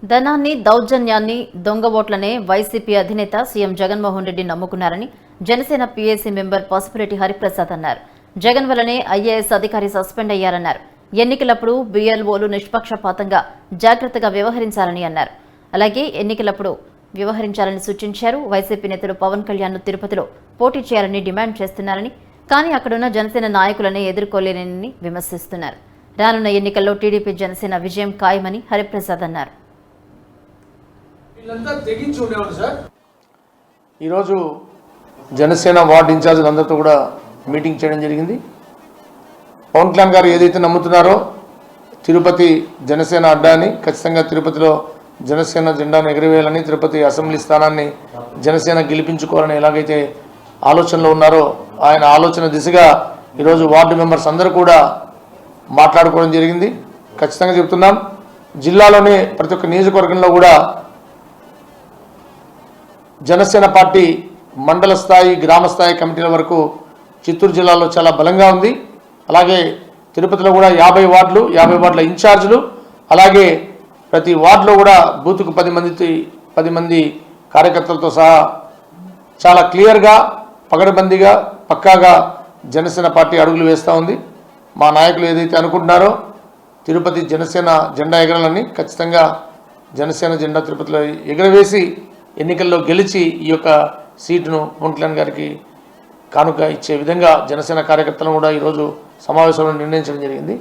ధనాన్ని దౌర్జన్యాన్ని దొంగ ఓట్లనే వైసీపీ అధినేత సీఎం జగన్మోహన్ రెడ్డి నమ్ముకున్నారని జనసేన పీఏసీ మెంబర్ పసుపురెడ్డి హరిప్రసాద్ అన్నారు. జగన్ వల్లనే ఐఏఎస్ అధికారి సస్పెండ్ అయ్యారన్నారు. ఎన్నికలప్పుడు బీఎల్ఓలు నిష్పక్షపాతంగా జాగ్రత్తగా వ్యవహరించాలని అన్నారు. అలాగే ఎన్నికలప్పుడు వ్యవహరించాలని సూచించారు. వైసీపీ నేతలు పవన్ కళ్యాణ్ తిరుపతిలో పోటీ చేయాలని డిమాండ్ చేస్తున్నారని, కానీ అక్కడున్న జనసేన నాయకులనే ఎదుర్కోలేనని విమర్శిస్తున్నారు. రానున్న ఎన్నికల్లో టీడీపీ జనసేన విజయం ఖాయమని హరిప్రసాద్ అన్నారు. ఈరోజు జనసేన వార్డు ఇన్ఛార్జీలందరితో కూడా మీటింగ్ చేయడం జరిగింది. పవన్ కళ్యాణ్ గారు ఏదైతే నమ్ముతున్నారో తిరుపతి జనసేన అడ్డాని ఖచ్చితంగా తిరుపతిలో జనసేన జెండాను ఎగరవేయాలని, తిరుపతి అసెంబ్లీ స్థానాన్ని జనసేన గెలిపించుకోవాలని ఎలాగైతే ఆలోచనలో ఉన్నారో ఆయన ఆలోచన దిశగా ఈరోజు వార్డు మెంబర్స్ అందరూ కూడా మాట్లాడుకోవడం జరిగింది. ఖచ్చితంగా చెప్తున్నాం, జిల్లాలోనే ప్రతి ఒక్క నియోజకవర్గంలో కూడా జనసేన పార్టీ మండల స్థాయి గ్రామ స్థాయి కమిటీల వరకు చిత్తూరు జిల్లాలో చాలా బలంగా ఉంది. అలాగే తిరుపతిలో కూడా 50 వార్డులు 50 వార్డుల ఇన్ఛార్జీలు, అలాగే ప్రతి వార్డులో కూడా బూత్కు 10 మంది కార్యకర్తలతో సహా చాలా క్లియర్గా పగడబందీగా పక్కాగా జనసేన పార్టీ అడుగులు వేస్తూ ఉంది. మా నాయకులు ఏదైతే అనుకుంటున్నారో తిరుపతి జనసేన జెండా ఎగరాలని, ఖచ్చితంగా జనసేన జెండా తిరుపతిలో ఎగరవేసి ఎన్నికల్లో గెలిచి ఈ యొక్క సీటును పవన్ కళ్యాణ్ గారికి కానుక ఇచ్చే విధంగా జనసేన కార్యకర్తలను కూడా ఈరోజు సమావేశంలో నిర్ణయించడం జరిగింది.